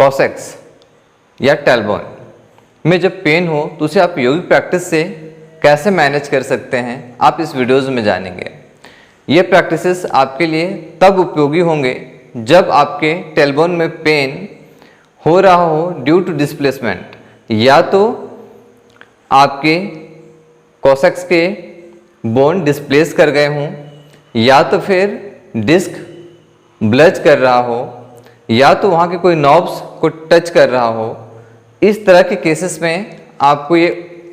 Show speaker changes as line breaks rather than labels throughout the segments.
Cos x या टेलबॉन में जब पेन हो तो उसे आप योगिक प्रैक्टिस से कैसे मैनेज कर सकते हैं आप इस वीडियोज़ में जानेंगे। ये प्रैक्टिसेस आपके लिए तब उपयोगी होंगे जब आपके टेलबॉन में पेन हो रहा हो ड्यू टू डिस्प्लेसमेंट, या तो आपके कॉसेक्स के बोन डिस्प्लेस कर गए हों, या तो फिर डिस्क ब्लज कर रहा हो, या तो वहाँ के कोई नॉब्स को टच कर रहा हो। इस तरह के केसेस में आपको ये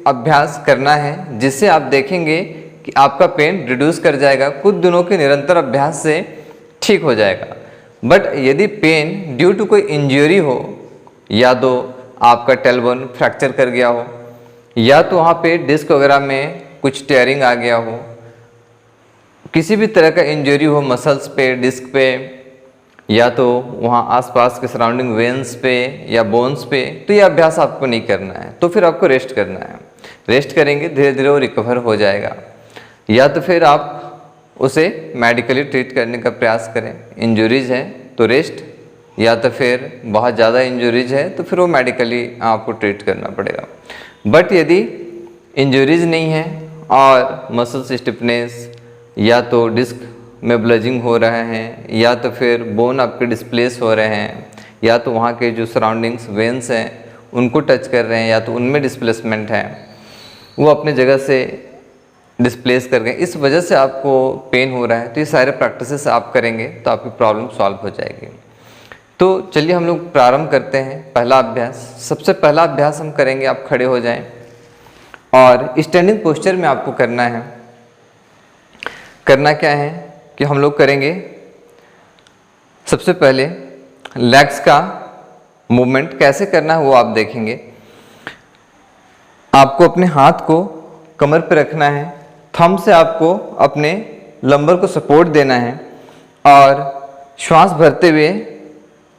अभ्यास करना है, जिससे आप देखेंगे कि आपका पेन रिड्यूस कर जाएगा, कुछ दिनों के निरंतर अभ्यास से ठीक हो जाएगा। बट यदि पेन ड्यू टू कोई इंजरी हो, या तो आपका टेलबोन फ्रैक्चर कर गया हो, या तो वहाँ पे डिस्क वगैरह में कुछ टेयरिंग आ गया हो, किसी भी तरह का इंजरी हो मसल्स पे, डिस्क पे, या तो वहाँ आसपास के सराउंडिंग वेन्स पे या बोन्स पे, तो ये अभ्यास आपको नहीं करना है। तो फिर आपको रेस्ट करना है। रेस्ट करेंगे धीरे धीरे वो रिकवर हो जाएगा, या तो फिर आप उसे मेडिकली ट्रीट करने का प्रयास करें। इंजरीज है तो रेस्ट, या तो फिर बहुत ज़्यादा इंजरीज है तो फिर वो मेडिकली आपको ट्रीट करना पड़ेगा। बट यदि इंजरीज नहीं है और मसल्स स्टिफनेस, या तो डिस्क में ब्लजिंग हो रहे हैं, या तो फिर बोन आपके डिस्प्लेस हो रहे हैं, या तो वहाँ के जो सराउंडिंग्स वेन्स हैं उनको टच कर रहे हैं, या तो उनमें डिस्प्लेसमेंट है, वो अपने जगह से डिस्प्लेस कर गए, इस वजह से आपको पेन हो रहा है, तो ये सारे प्रैक्टिसेस आप करेंगे तो आपकी प्रॉब्लम सॉल्व हो जाएगी। तो चलिए हम लोग प्रारंभ करते हैं पहला अभ्यास। सबसे पहला अभ्यास हम करेंगे, आप खड़े हो जाएं और स्टैंडिंग पोस्चर में आपको करना है। करना क्या है कि हम लोग करेंगे सबसे पहले लेग्स का मूवमेंट कैसे करना है वो आप देखेंगे। आपको अपने हाथ को कमर पे रखना है, थंब से आपको अपने लंबर को सपोर्ट देना है और श्वास भरते हुए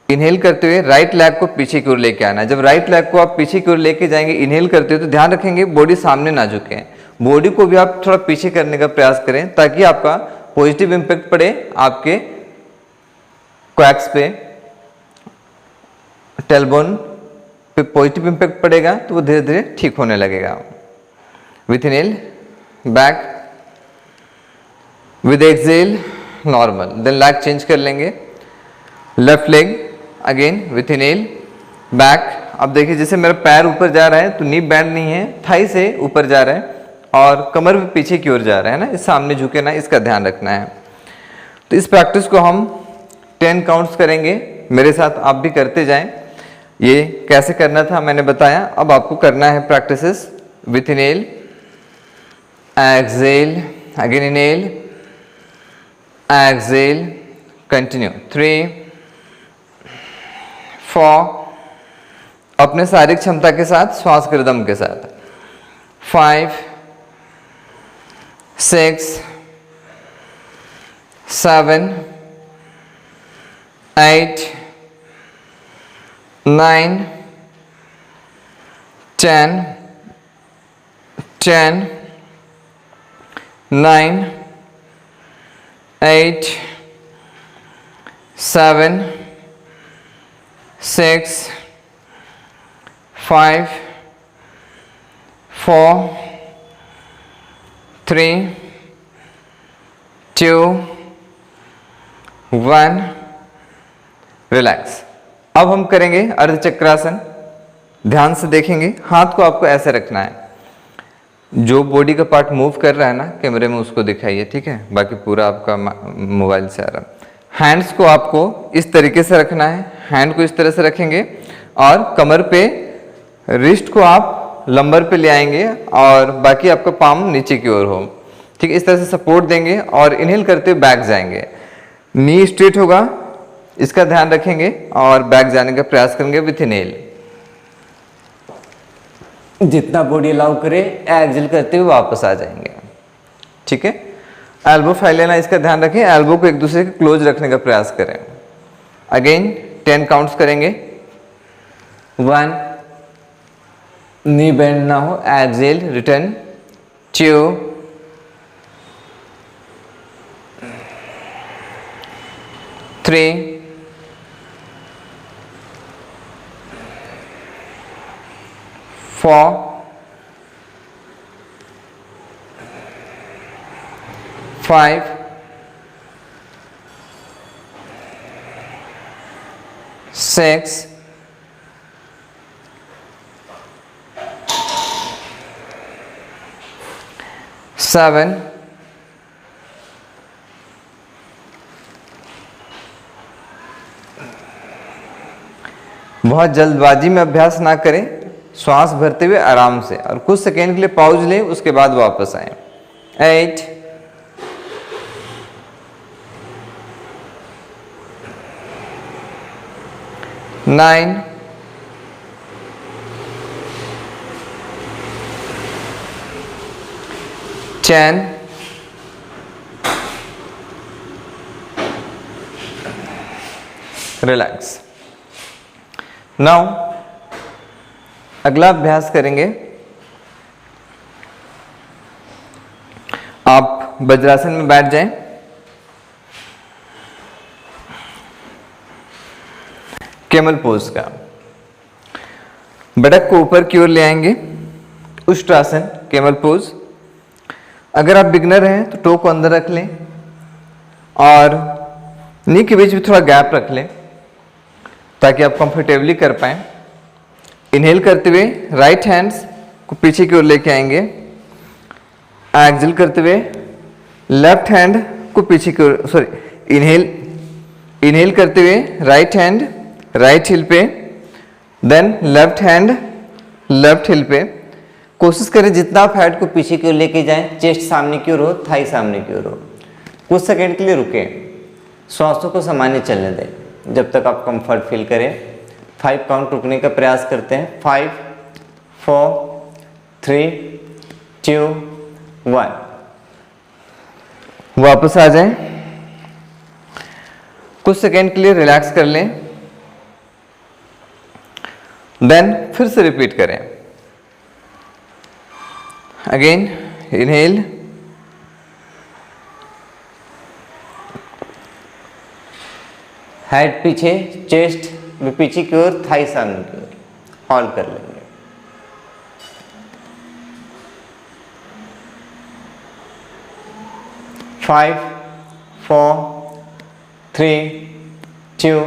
इनहेल करते हुए राइट लेग को पीछे की ओर लेके आना है। जब राइट लेग को आप पीछे की ओर लेके जाएंगे इनहेल करते हुए, तो ध्यान रखेंगे बॉडी सामने ना झुके, बॉडी को भी आप थोड़ा पीछे करने का प्रयास करें ताकि आपका पॉजिटिव इम्पैक्ट पड़े आपके क्वैक्स पे, टेलबोन पे पॉजिटिव इम्पैक्ट पड़ेगा तो वो धीरे धीरे ठीक होने लगेगा। With inhale back, with exhale normal, then leg change कर लेंगे। Left leg again with inhale back. अब देखिए जैसे मेरा पैर ऊपर जा रहा है तो नी बैंड नहीं है, थाई से ऊपर जा रहा है और कमर भी पीछे की ओर जा रहा है ना, इस सामने झुके ना, इसका ध्यान रखना है। तो इस प्रैक्टिस को हम 10 काउंट्स करेंगे, मेरे साथ आप भी करते जाएं। ये कैसे करना था मैंने बताया, अब आपको करना है practices. With inhale, exhale, again inhale, exhale, continue. 3, 4, अपने शारीरिक क्षमता के साथ, श्वास के रिदम के साथ। 5, 6, 7, 8, 9, 10, 10, 9, 8, 7, 6, 5, 4, 3, 2, 1, रिलैक्स। अब हम करेंगे अर्धचक्रासन। ध्यान से देखेंगे, हाथ को आपको ऐसे रखना है, जो बॉडी का पार्ट मूव कर रहा है ना कैमरे में उसको दिखाइए, ठीक है, बाकी पूरा आपका मोबाइल से आ रहा है। हैंड्स को आपको इस तरीके से रखना है, हैंड को इस तरह से रखेंगे और कमर पे, रिस्ट को आप लंबर पे ले आएंगे और बाकी आपका पाम नीचे की ओर हो, ठीक है, इस तरह से सपोर्ट देंगे और इनहेल करते हुए बैक जाएंगे। नी स्ट्रेट होगा, इसका ध्यान रखेंगे और बैक जाने का प्रयास करेंगे विथ इनहेल। जितना बॉडी अलाउ करे एक्सहेल करते हुए वापस आ जाएंगे, ठीक है। एल्बो फैल लेना, इसका ध्यान रखें, एल्बो को एक दूसरे के क्लोज रखने का प्रयास करें। अगेन 10 काउंट्स करेंगे। 1, नी बेंड ना हो, एक्सहेल, रिटर्न। 2, 3, 4 5 6 7 बहुत जल्दबाजी में अभ्यास ना करें, श्वास भरते हुए आराम से, और कुछ सेकेंड के लिए पॉज लें, उसके बाद वापस आए। 8 9 10 रिलैक्स। नाउ अगला अभ्यास करेंगे, आप वज्रासन में बैठ जाएं, कैमल पोज का। बटक को ऊपर की ओर ले आएंगे, उष्ट्रासन कैमल पोज। अगर आप बिगनर हैं तो टो को अंदर रख लें और नी के बीच में थोड़ा गैप रख लें ताकि आप कंफर्टेबली कर पाएं। इनहेल करते हुए राइट हैंड्स को पीछे की ओर लेके आएंगे, एक्सहेल करते हुए लेफ्ट हैंड को पीछे की ओर, सॉरी इनहेल करते हुए राइट हैंड राइट हिल पे, देन लेफ्ट हैंड लेफ्ट हिल पे। कोशिश करें जितना आप हेड को पीछे की ओर लेके जाएं, चेस्ट सामने की ओर हो, थाई सामने की ओर हो। कुछ सेकंड के लिए रुकें, श्वासों को सामान्य चलने दें जब तक आप कंफर्ट फील करें। 5 काउंट रुकने का प्रयास करते हैं। 5 4 3 2 1। वापस आ जाएं, कुछ सेकंड के लिए रिलैक्स कर लें, देन फिर से रिपीट करें। अगेन इनहेल, हेड पीछे, चेस्ट भी पीछे की ओर, थाई सामने की ओर, होल्ड कर लेंगे। Five 4 3 2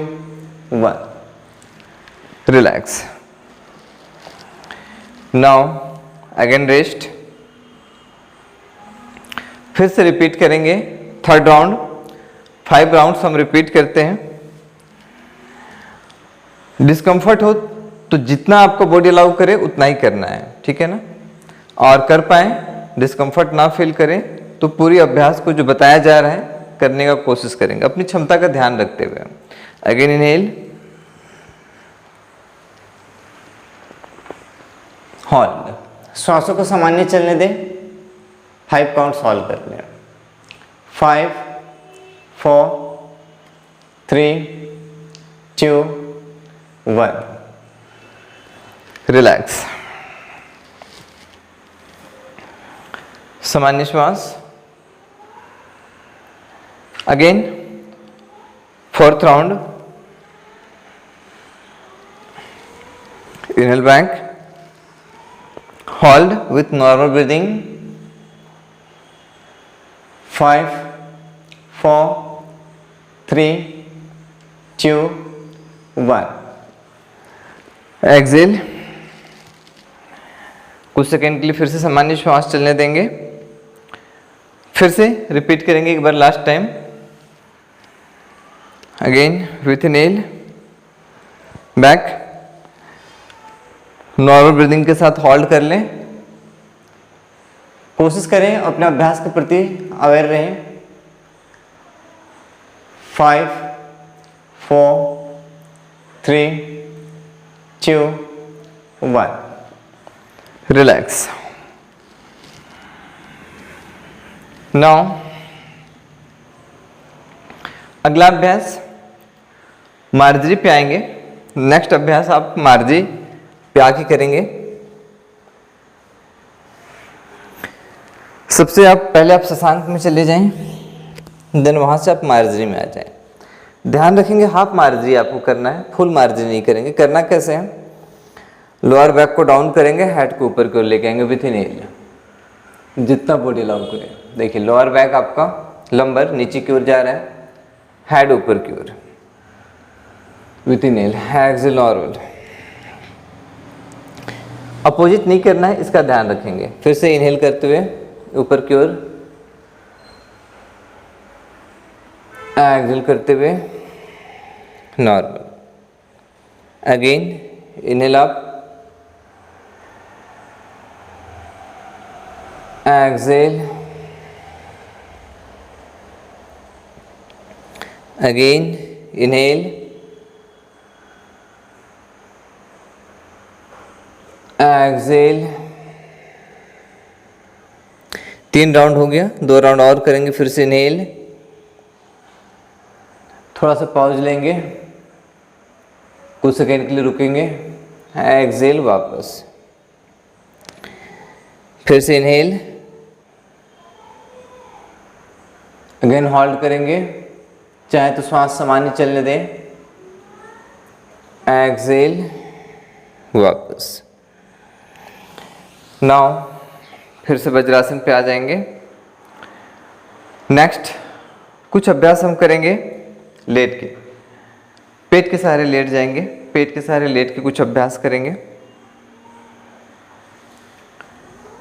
1। Relax. Now again rest. फिर से रिपीट करेंगे थर्ड राउंड। 5 राउंड्स हम रिपीट करते हैं। डिस्कंफर्ट हो तो जितना आपको बॉडी अलाउ करे उतना ही करना है, ठीक है ना। और कर पाए, डिस्कंफर्ट ना फील करें तो पूरी अभ्यास को जो बताया जा रहा है करने का कोशिश करेंगे अपनी क्षमता का ध्यान रखते हुए। Again inhale, hold. श्वासों को सामान्य चलने दें। 5 काउंट सॉल्व कर लें। 5 4 3 2 1। रिलैक्स। सामान्य श्वास। Again 4th round. Inhale back, hold with normal breathing। 5 4 3 2 1। Exhale. कुछ सेकेंड के लिए फिर से सामान्य श्वास चलने देंगे। फिर से रिपीट करेंगे एक बार last time. Again with inhale back, normal breathing के साथ होल्ड कर लें। कोशिश करें अपने अभ्यास के प्रति अवेयर रहें। 5 4 3 2 1। रिलैक्स। नाउ अगला अभ्यास मार्जरी पे आएंगे। नेक्स्ट अभ्यास आप मार्जरी पे आके करेंगे। सबसे आप पहले आप शशांक में चले जाएं, देन वहां से आप मार्जरी में आ जाएं। ध्यान रखेंगे हाफ मार्जरी आपको करना है, फुल मार्जरी नहीं करेंगे। करना कैसे है, लोअर बैक को डाउन करेंगे, हेड को ऊपर की ओर लेके आएंगे विथ इनहेल, जितना बॉडी अलाउ करे। देखिए लोअर बैक आपका लंबर नीचे की ओर जा रहा है, हेड ऊपर की ओर with inhale, exhale normal. Opposite नहीं करना है, इसका ध्यान रखेंगे। फिर से इनहेल करते हुए ऊपर की ओर, एक्सहेल करते हुए normal. Again inhale up, exhale, again inhale, exhale. 3 round हो गया, 2 राउंड और करेंगे। फिर से इनहेल, थोड़ा सा पॉज लेंगे, कुछ सेकेंड के लिए रुकेंगे, एक्सहेल वापस। फिर से इनहेल, अगेन होल्ड करेंगे, चाहे तो श्वास सामान्य चलने दें, एक्सहेल वापस। नाउ फिर से वज्रासन पे आ जाएंगे। नेक्स्ट कुछ अभ्यास हम करेंगे लेट के, पेट के सहारे लेट जाएंगे, पेट के सहारे लेट के कुछ अभ्यास करेंगे।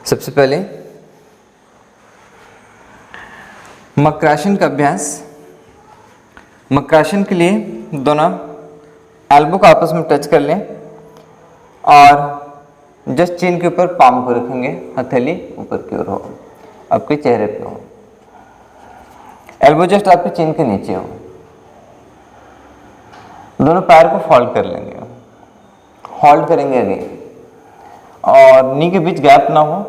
सबसे पहले मकरासन का अभ्यास। मकरासन के लिए दोनों एल्बो को आपस में टच कर लें और जस्ट चिन के ऊपर पाम को रखेंगे, हथेली ऊपर की ओर हो, आपके चेहरे पे हो, एल्बो जस्ट आपके चिन के नीचे हो। दोनों पैर को फोल्ड कर लेंगे, होल्ड करेंगे अगेन, और नी के बीच गैप ना हो,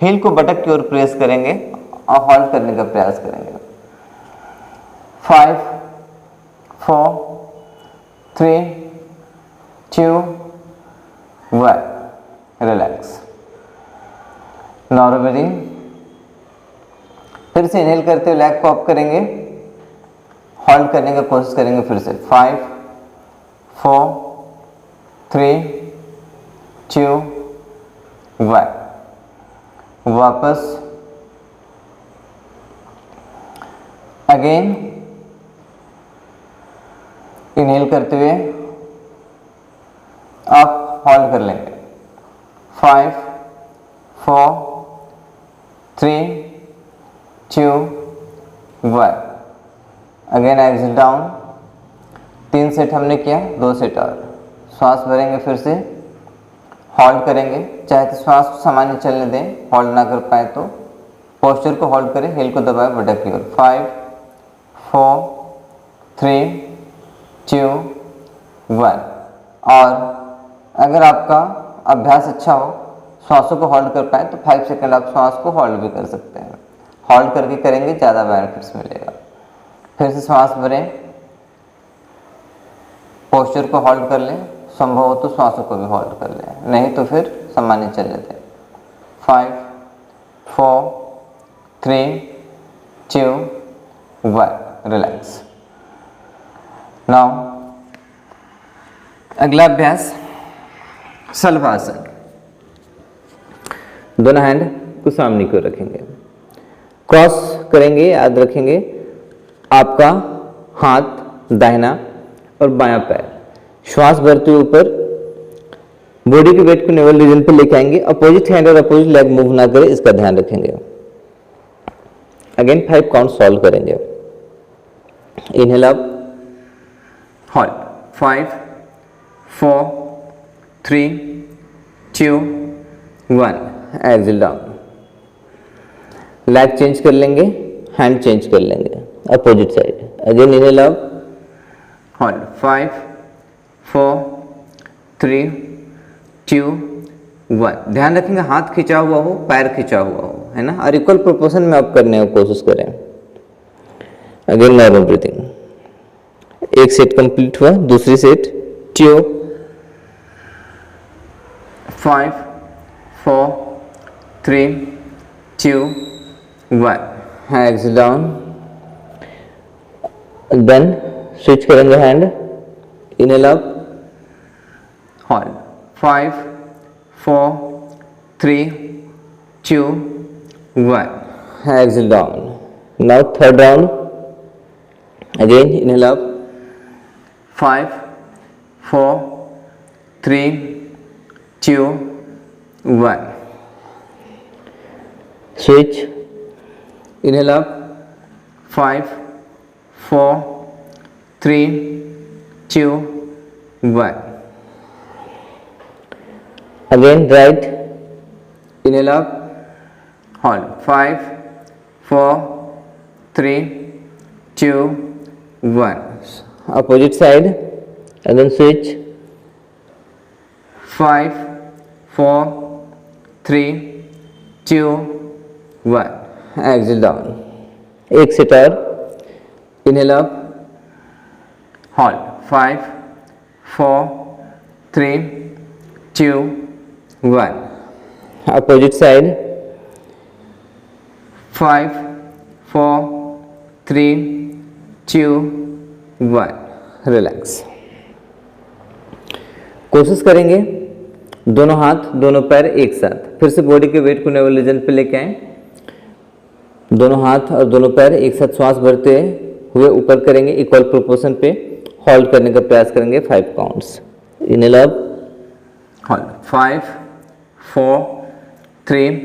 हील को बटक की ओर प्रेस करेंगे और होल्ड करने का प्रयास करेंगे। 5 4 3 2 1, रिलैक्स, नॉर्मल ब्रीदिंग। फिर से इनहेल करते हुए लेग को अप करेंगे, होल्ड करने का कोशिश करेंगे। फिर से 5 4 3 2 1, वापस, अगेन इनहेल करते हुए आप होल्ड कर लेंगे। 5 4 3 2 1, अगेन एक्सहेल डाउन। 3 सेट हमने किया, 2 सेट और। श्वास भरेंगे, फिर से होल्ड करेंगे, चाहे तो श्वास सामान्य चलने दें, होल्ड ना कर पाए तो पोस्चर को होल्ड करें, हील को दबाए बटक की ओर। 5 4 3 2 1, और अगर आपका अभ्यास अच्छा हो, श्वासों को होल्ड कर पाए तो 5 सेकंड आप श्वास को होल्ड भी कर सकते हैं। होल्ड करके करेंगे, ज़्यादा बेनिफिट्स मिलेगा। फिर से श्वास भरें, पोस्चर को होल्ड कर लें, संभव हो तो श्वासों को भी होल्ड कर लें, नहीं तो फिर सामान्य चल लेते हैं। 5 4 3 2 1, रिलैक्स। नाउ अगला अभ्यास शलभासन। दोनों हैंड को सामने को रखेंगे, क्रॉस करेंगे, याद रखेंगे आपका हाथ दाहिना और बायां पैर। श्वास भरते हुए ऊपर, बॉडी के वेट को नेवल रीजन पर लेके आएंगे, अपोजिट हैंड और अपोजिट लेग मूव ना करें, इसका ध्यान रखेंगे। अगेन 5 काउंट सॉल्व करेंगे। Inhale up, hold, 5 4 3 2 1, exhale down. Leg change कर लेंगे, हैंड चेंज कर लेंगे, opposite side. Again inhale up, hold, 5 4 3 2 1। ध्यान रखेंगे हाथ खिंचा हुआ हो, पैर खिंचा हुआ हो, है ना, और इक्वल प्रोपोर्शन में आप करने की कोशिश करें। Again normal breathing. एक सेट कंप्लीट हुआ, दूसरी set 2 5 4 3 2 1, exhale down. Then switch करेंगे hand, inhale up, hold, 5 4, 3, 2, 1. Exhale down. Now third round. Again inhale up. 5, 4, 3, 2, 1. Switch. Inhale up. 5, 4, 3, 2, 1. Again right. Inhale up. Hold. 5, 4, 3, 2, 1. Opposite side. Again switch. 5, 4, 3, 2, 1. Exhale down. एक set और. Inhale up. Hold. 5, 4, 3, 2, 1. Opposite side. 5, 4, 3, 2, 1. Relax. कोशिश करेंगे दोनों हाथ दोनों पैर एक साथ. फिर से बॉडी के वेट को नेवल रीजन पे लेके आए. दोनों हाथ और दोनों पैर एक साथ श्वास भरते हुए ऊपर करेंगे. इक्वल प्रोपोर्शन पे होल्ड करने का प्रयास करेंगे. 5 counts. Inhale up. Hold. 5, 4, 3,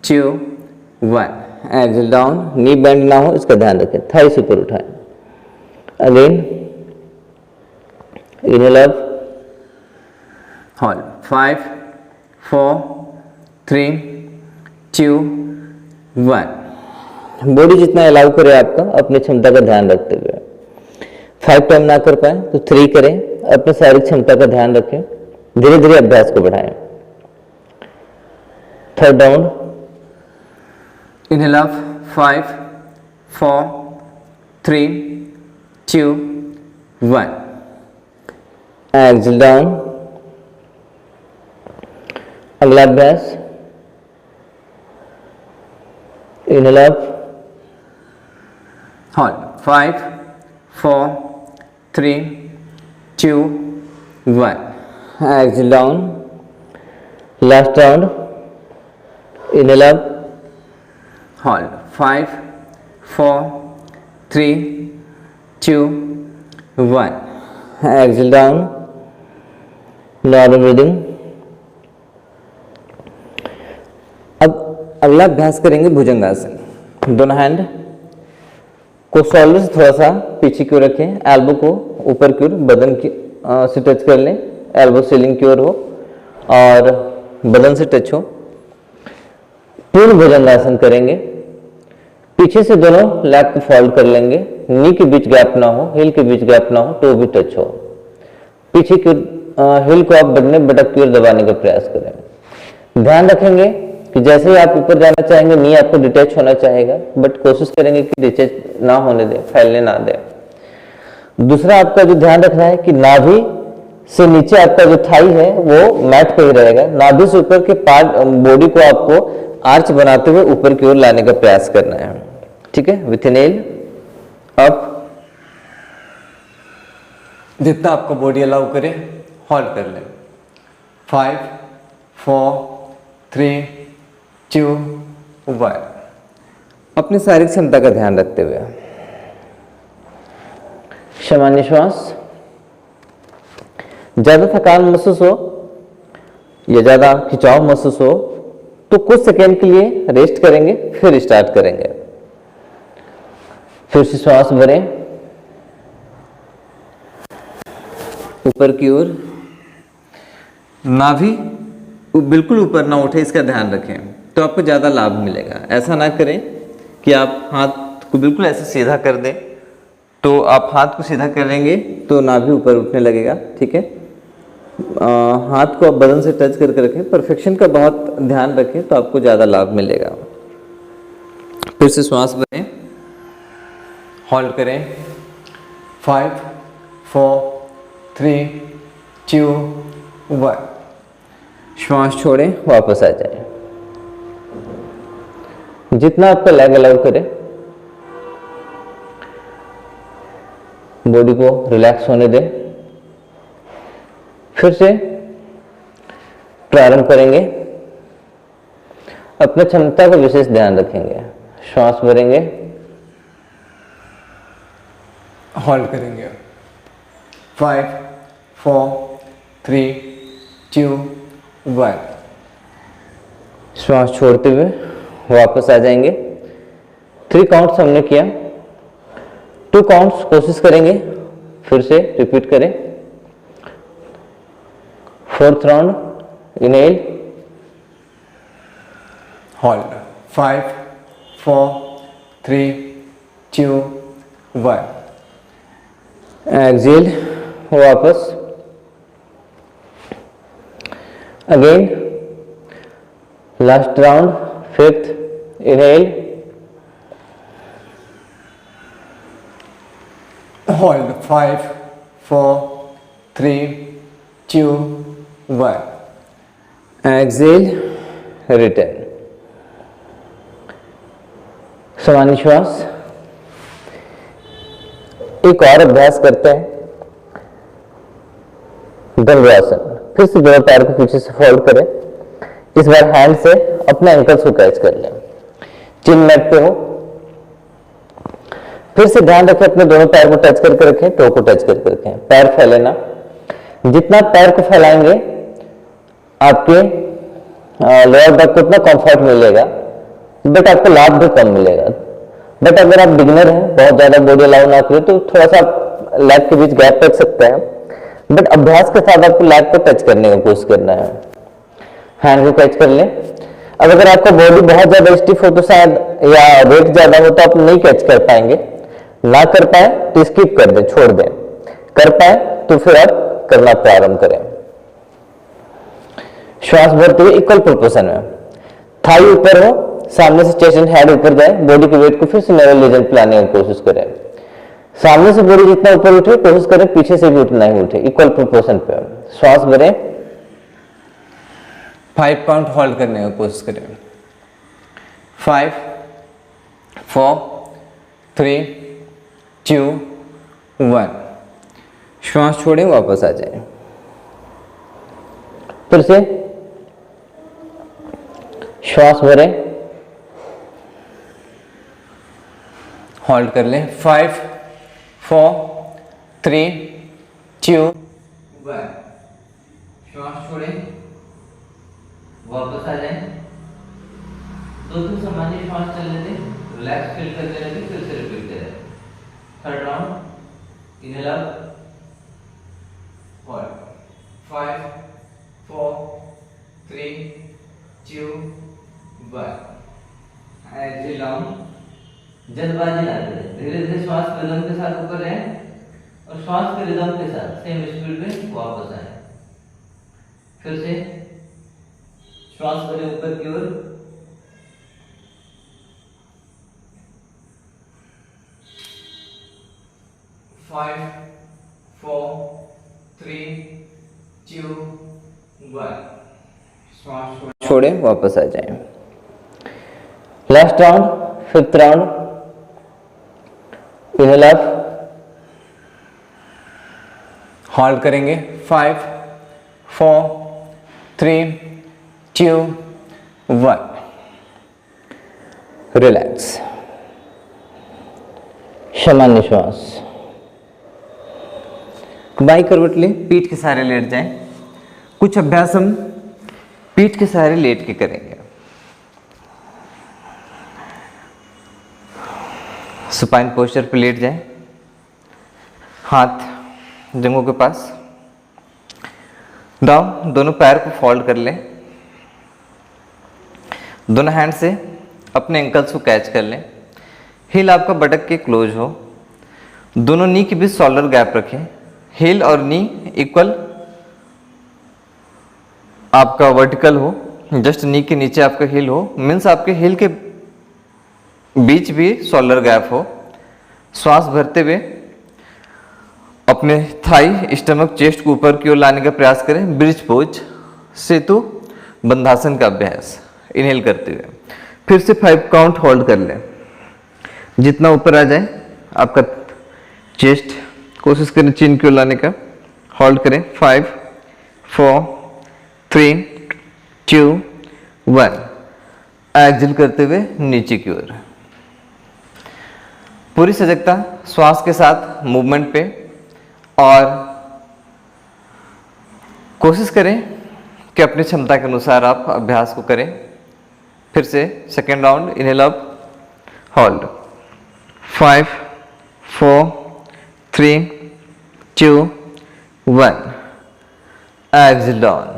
2, 1. Exhale down. Knee bend ना हो इसका ध्यान रखें. थाइस ऊपर उठाएं. Again inhale up. Hold. 5, 4, 3, 2, 1. Body जितना अलाउ करे आपका अपनी क्षमता का ध्यान रखते हुए. 5 टाइम ना कर पाए तो 3 करें. अपने शारीरिक क्षमता का ध्यान रखें. धीरे धीरे अभ्यास को बढ़ाएं. Third round. Inhale up. 5, 4, 3, 2, 1. Exhale down. अगला अभ्यास. Inhale up. Hold. 5, 4, 3, 2, 1. Exhale down. Last round. Inhale up. Hold. 5, 4, 3, 2, 1. Exhale down. Normal breathing. अब अगला अभ्यास करेंगे भुजंगासन. दोनों हैंड को शोल्डर से थोड़ा सा पीछे की ओर रखें. एल्बो को ऊपर की ओर बदन की से टच कर लें. एल्बो सीलिंग की ओर हो और बदन से टच हो. पूर्ण भुजंगासन करेंगे. पीछे से दोनों लेग को फोल्ड कर लेंगे. नी के बीच गैप ना हो, हिल के बीच गैप ना हो, टो भी टच हो. पीछे की हिल को आप बदने बटक की ओर दबाने का प्रयास करें. ध्यान रखेंगे कि जैसे ही आप ऊपर जाना चाहेंगे नी आपको डिटैच होना चाहेगा, बट कोशिश करेंगे कि डिटैच ना होने दें, फैलने ना दें. दूसरा आपका जो ध्यान रखना है कि नाभि से नीचे आपका जो थाई है वो मैट पे ही रहेगा. नाभि से ऊपर के पार्ट बॉडी को आपको आर्च बनाते हुए ऊपर की ओर लाने का प्रयास करना है. ठीक है. With inhale up. जितना आपको बॉडी अलाउ करे होल्ड कर लें. 5, 4, 3, 2, 1. अपनी शारीरिक क्षमता का ध्यान रखते हुए सामान्य श्वास. ज्यादा थकान महसूस हो या ज्यादा खिंचाव महसूस हो तो कुछ सेकेंड के लिए रेस्ट करेंगे, फिर स्टार्ट करेंगे. फिर से श्वास भरें ऊपर की ओर. नाभि बिल्कुल ऊपर ना उठे इसका ध्यान रखें तो आपको ज़्यादा लाभ मिलेगा. ऐसा ना करें कि आप हाथ को बिल्कुल ऐसे सीधा कर दें. तो आप हाथ को सीधा करेंगे तो नाभि ऊपर उठने लगेगा. ठीक है. हाथ को आप बदन से टच करके रखें. परफेक्शन का बहुत ध्यान रखें तो आपको ज़्यादा लाभ मिलेगा. फिर से श्वास भरें. होल्ड करें. 5, 4, 3, 2, 1. श्वास छोड़ें, वापस आ जाए. जितना आपका लेग अलाउ करें. बॉडी को रिलैक्स होने दें. फिर से
प्रारंभ करेंगे। अपने क्षमता को विशेष ध्यान रखेंगे। श्वास भरेंगे,
होल्ड करेंगे। 5 4 3 2 1।
श्वास छोड़ते हुए वापस आ जाएंगे। 3 काउंट्स हमने किया, 2 काउंट्स कोशिश करेंगे, फिर से रिपीट करें। 4th round inhale,
hold. 5 4 3 2 1।
Exhale, वापस again. Last round 5th inhale,
hold. 5 4 3 2 1।
Exhale, return. सामान्य श्वास। एक और अभ्यास करते हैं, दंडवासन। फिर से दोनों पैर को पीछे से फोल्ड करें। इस बार हैंड से अपने एंकल्स को कैच कर लें, चिन मैट पे हो। फिर से ध्यान रखें, अपने दोनों पैर को टच करके रखें, टो को टच करके रखें, पैर फैले ना। जितना पैर को फैलाएंगे आपके लोअर बैक को उतना कंफर्ट मिलेगा, बट आपको लाभ भी कम मिलेगा। बट अगर आप बिगिनर हैं, बहुत ज्यादा बॉडी अलाउ ना करें, तो थोड़ा सा लेग के बीच गैप रख सकते हैं। बट अभ्यास के साथ आपको लेग को टच करने की कोशिश करना है। हैंड को कैच कर लें। अब अगर आपका बॉडी बहुत ज्यादा स्टिफ हो तो शायद, या वेट ज्यादा हो तो आप नहीं कैच कर पाएंगे। ना कर पाए तो स्किप कर दें, छोड़ दें। कर पाए तो फिर आप करना प्रारंभ करें। श्वास भरते हुए इक्वल प्रोपोर्शन में, थाई ऊपर हो, सामने से चेस्ट एंड हेड ऊपर जाए। बॉडी के वेट को फिर से नेवल रीजन पे लाने की कोशिश करें। सामने से बॉडी जितना ऊपर उठे कोशिश करें, पीछे से भी उतना ही उठे, इक्वल प्रोपोर्शन पे। श्वास भरें,
5 काउंट होल्ड करने की कोशिश करें। 5 4 3 2 1।
श्वास छोड़ें, वापस आ जाए। फिर से श्वास भरें,
होल्ड कर लें। 5 4 3 2 1।
श्वास छोड़ें, वापस आ जाएं। 2-3 सामान्य श्वास चलने दें, रिलैक्स फील करते रहें, फिर से रिपीट करें। 3rd round inhale up, hold. 5 4 3 2 1। Exhale down. जल्दबाजी ना करें, धीरे धीरे श्वास के रिदम के साथ ऊपर रहें और श्वास के रिदम के साथ सेम स्पीड में वापस आए। फिर से श्वास भरें ऊपर की ओर। 5 4 3 2 1। श्वास
छोड़ें, वापस आ जाएं। Last round 5th round inhale up,
hold करेंगे। 5 4 3 2 1।
रिलैक्स। सामान्य श्वास।
बाई करवट लें, पीठ के सहारे लेट जाएं। कुछ अभ्यास हम पीठ के सहारे लेट के करेंगे। सुपाइन पोस्चर पर लेट जाएं, हाथ जंघों के पास, डाउन। दोनों पैर को फोल्ड कर लें, दोनों हैंड से अपने एंकल्स को कैच कर लें। हील आपका बटक के क्लोज हो, दोनों नी के बीच शोल्डर गैप रखें। हील और नी इक्वल आपका वर्टिकल हो, जस्ट नी के नीचे आपका हील हो, मीन्स आपके हील के बीच भी शोल्डर गैप हो। श्वास भरते हुए अपने थाई, स्टमक, चेस्ट को ऊपर की ओर लाने का प्रयास करें। ब्रिज पोज, सेतु बंधासन का अभ्यास। इनहेल करते हुए फिर से 5 काउंट होल्ड कर लें। जितना ऊपर आ जाए आपका चेस्ट, कोशिश करें चिन की ओर लाने का। होल्ड करें। 5 4 3 2 1। एक्सहेल करते हुए नीचे की ओर। पूरी सजगता श्वास के साथ मूवमेंट पे, और कोशिश करें कि अपनी क्षमता के अनुसार आप अभ्यास को करें। फिर से second round, inhale up, hold, 5 4 3 2 1। Exhale down.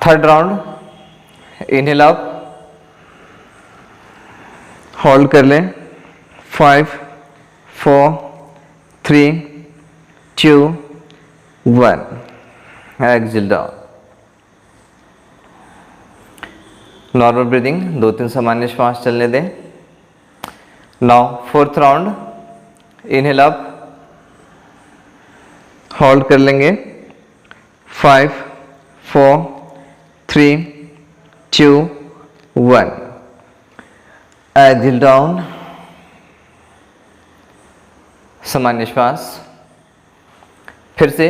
Third round, inhale up, hold कर लें, 5 4 3 2 1। Exhale down. नॉर्मल ब्रीदिंग, 2-3 सामान्य श्वास चलने दें। Now fourth round, inhale up, hold कर लेंगे, 5 4 3 2 1। Exhale down. सामान्य श्वास। फिर से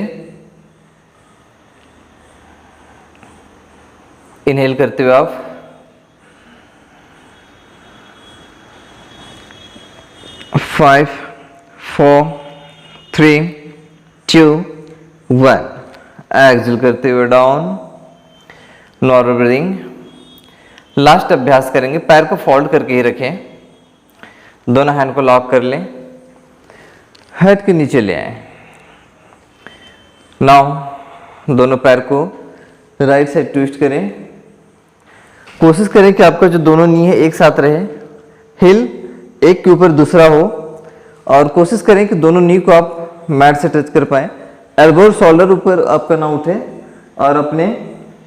इनहेल करते हुए आप 5 4 3 2 1। एक्सहेल करते हुए डाउन। Normal breathing. लास्ट अभ्यास करेंगे, पैर को फोल्ड करके ही रखें, दोनों हैंड को लॉक कर लें, हेड के नीचे ले आए। नाउ दोनों पैर को राइट साइड ट्विस्ट करें। कोशिश करें कि आपका जो दोनों नी है एक साथ रहे, हिल एक के ऊपर दूसरा हो, और कोशिश करें कि दोनों नी को आप मैट से टच कर पाए। एल्बो और शोल्डर ऊपर आपका ना उठे, और अपने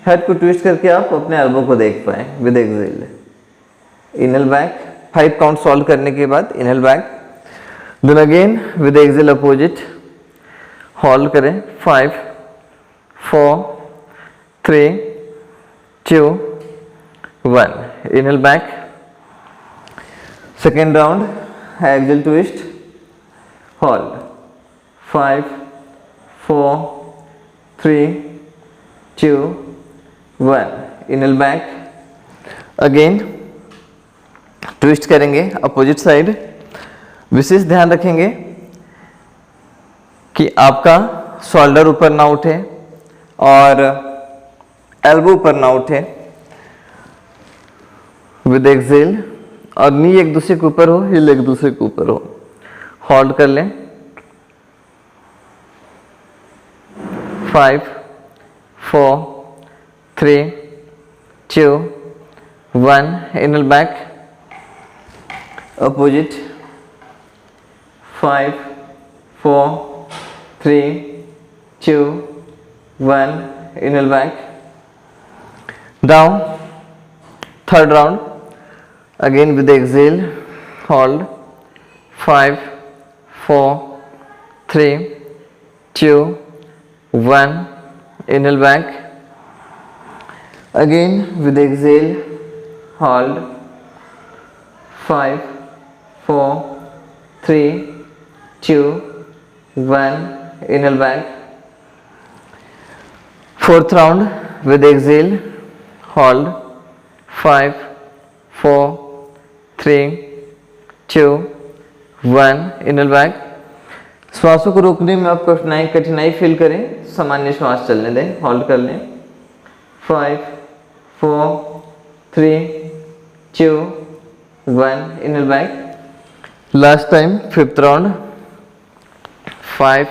हेड को ट्विस्ट करके आप अपने एल्बो को देख पाए with exhale. Inhale back, 5 count solve करने के बाद inhale back, then again with exhale opposite, hold करें, 5 4 3 2 1। Inhale back. Second round, exhale twist, hold, 5 4 3 2 1। Inhale back. Again twist करेंगे अपोजिट साइड। विशेष ध्यान रखेंगे कि आपका शोल्डर ऊपर ना उठे और एल्बो ऊपर ना उठे विद एक्सहेल, और नी एक दूसरे के ऊपर हो, हिल एक दूसरे के ऊपर हो। होल्ड कर लें, 5 4 3 2 1। Inhale back, opposite, 5 4 3 2 1। Inhale back, down. Third round, again with exhale, hold, 5 4 3 2 1। Inhale back, again with exhale, hold, 5 4 3 2 1। Inhale back. Fourth round, with exhale, hold, 5 4 3 2 1। Inhale back. श्वासों को रोकने में आप कठिनाई फील करें, सामान्य श्वास चलने दें, होल्ड कर लें, 5 4 3 2 1। Inhale back. Last time, fifth round, 5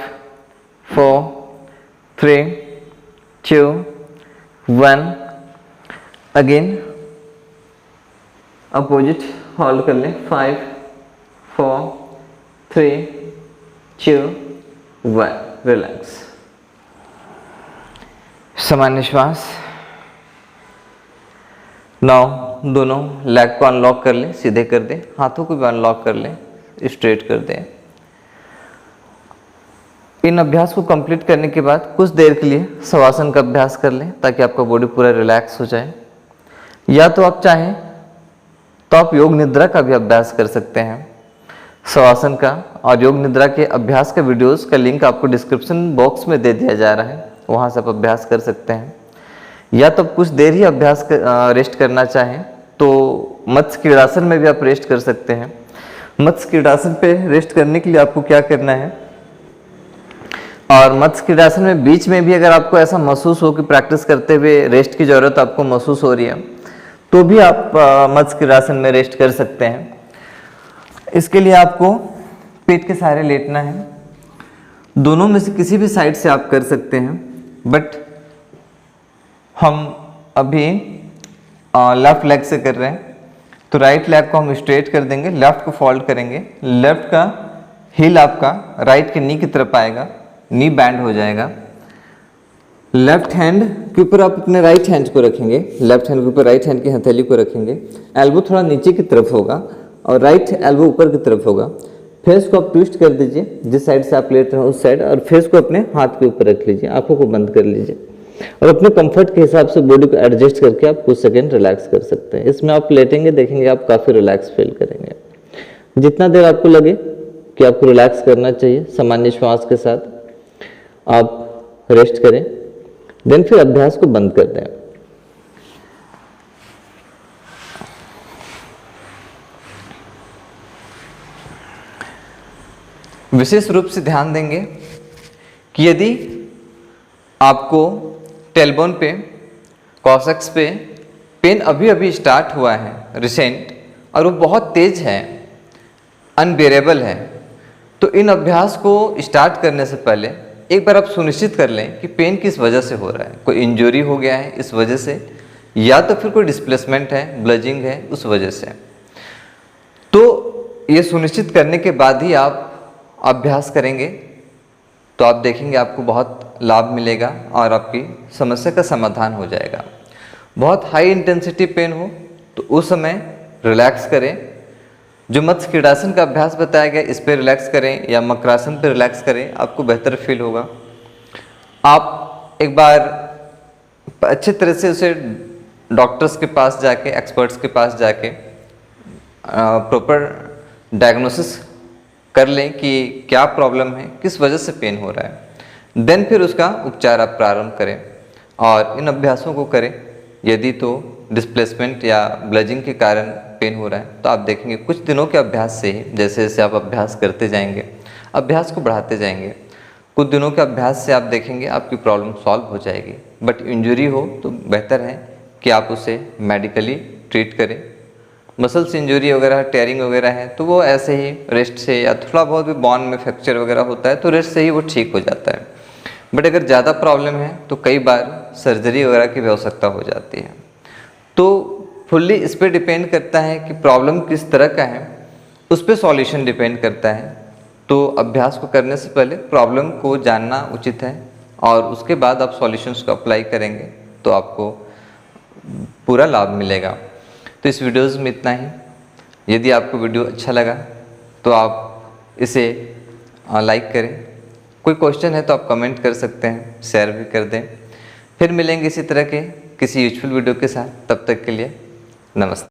4 3 2 1। Again opposite, hold कर लें, 5 4 3 2 1। रिलैक्स। सामान्य श्वास। नाउ दोनों लेग को अनलॉक कर लें, सीधे कर दें, हाथों को भी अनलॉक कर लें, स्ट्रेट कर दें। इन अभ्यास को कंप्लीट करने के बाद कुछ देर के लिए शवासन का अभ्यास कर लें, ताकि आपका बॉडी पूरा रिलैक्स हो जाए। या तो आप चाहें तो आप योग निद्रा का भी अभ्यास कर सकते हैं। शवासन का और योग निद्रा के अभ्यास के वीडियोस का लिंक आपको डिस्क्रिप्शन बॉक्स में दे दिया जा रहा है, वहाँ से आप अभ्यास कर सकते हैं। या तो कुछ देर ही अभ्यास रेस्ट करना चाहें तो मत्स्य क्रीड़ासन में भी आप रेस्ट कर सकते हैं। मत्स्य क्रीड़ासन पे रेस्ट करने के लिए आपको क्या करना है, और मत्स्य क्रीड़ासन में बीच में भी अगर आपको ऐसा महसूस हो कि प्रैक्टिस करते हुए रेस्ट की ज़रूरत आपको महसूस हो रही है तो भी आप मत्स्य क्रीड़ासन में रेस्ट कर सकते हैं। इसके लिए आपको पेट के सहारे लेटना है। दोनों में से किसी भी साइड से आप कर सकते हैं, बट हम अभी लेफ्ट लेग से कर रहे हैं तो राइट लेग को हम स्ट्रेट कर देंगे, लेफ्ट को फोल्ड करेंगे, लेफ्ट का हील आपका राइट के नी की तरफ आएगा, नी बैंड हो जाएगा। लेफ्ट हैंड के ऊपर आप अपने राइट हैंड को रखेंगे, लेफ्ट हैंड के ऊपर राइट हैंड की हथेली को रखेंगे, एल्बो थोड़ा नीचे की तरफ होगा और राइट एल्बो ऊपर की तरफ होगा। फेस को आप ट्विस्ट कर दीजिए, जिस साइड से आप लेट रहे हो उस साइड, और फेस को अपने हाथ के ऊपर रख लीजिए, आंखों को बंद कर लीजिए और अपने कंफर्ट के हिसाब से बॉडी को एडजस्ट करके आप कुछ सेकंड रिलैक्स कर सकते हैं। इसमें आप लेटेंगे, देखेंगे आप काफ़ी रिलैक्स फील करेंगे। जितना देर आपको लगे कि आपको रिलैक्स करना चाहिए, सामान्य श्वास के साथ आप रेस्ट करें, देन फिर अभ्यास को बंद कर दें। विशेष रूप से ध्यान देंगे कि यदि आपको टेलबोन पे, कॉसेक्स पे पेन अभी अभी स्टार्ट हुआ है रिसेंट और वो बहुत तेज है, अनबेरेबल है, तो इन अभ्यास को स्टार्ट करने से पहले एक बार आप सुनिश्चित कर लें कि पेन किस वजह से हो रहा है। कोई इंजरी हो गया है इस वजह से, या तो फिर कोई डिस्प्लेसमेंट है, ब्लजिंग है उस वजह से। तो ये सुनिश्चित करने के बाद ही आप अभ्यास करेंगे तो आप देखेंगे आपको बहुत लाभ मिलेगा और आपकी समस्या का समाधान हो जाएगा। बहुत हाई इंटेंसिटी पेन हो तो उस समय रिलैक्स करें। जो मत्स्य क्रीड़ासन का अभ्यास बताया गया इस पर रिलैक्स करें या मकरासन पर रिलैक्स करें, आपको बेहतर फील होगा। आप एक बार अच्छे तरह से उसे डॉक्टर्स के पास जाके, एक्सपर्ट्स के पास जाके प्रॉपर डायग्नोसिस कर लें कि क्या प्रॉब्लम है, किस वजह से पेन हो रहा है। देन फिर उसका उपचार आप प्रारंभ करें और इन अभ्यासों को करें। यदि तो डिस्प्लेसमेंट या ब्लजिंग के कारण पेन हो रहा है तो आप देखेंगे कुछ दिनों के अभ्यास से ही, जैसे जैसे आप अभ्यास करते जाएंगे, अभ्यास को बढ़ाते जाएंगे, कुछ दिनों के अभ्यास से आप देखेंगे आपकी प्रॉब्लम सॉल्व हो जाएगी। बट इंजरी हो तो बेहतर है कि आप उसे मेडिकली ट्रीट करें। मसल्स इंजरी वगैरह, टेयरिंग वगैरह है तो वो ऐसे ही रेस्ट से, या थोड़ा बहुत भी बोन में फ्रैक्चर वगैरह होता है तो रेस्ट से ही वो ठीक हो जाता है। बट अगर ज़्यादा प्रॉब्लम है तो कई बार सर्जरी वगैरह की भी आवश्यकता हो जाती है। तो फुल्ली इस पर डिपेंड करता है कि प्रॉब्लम किस तरह का है, उस पर सॉल्यूशन डिपेंड करता है। तो अभ्यास को करने से पहले प्रॉब्लम को जानना उचित है और उसके बाद आप सॉल्यूशंस को अप्लाई करेंगे तो आपको पूरा लाभ मिलेगा। तो इस वीडियोज़ में इतना ही। यदि आपको वीडियो अच्छा लगा तो आप इसे लाइक करें। कोई क्वेश्चन है तो आप कमेंट कर सकते हैं, शेयर भी कर दें। फिर मिलेंगे इसी तरह के किसी यूजफुल वीडियो के साथ। तब तक के लिए नमस्ते।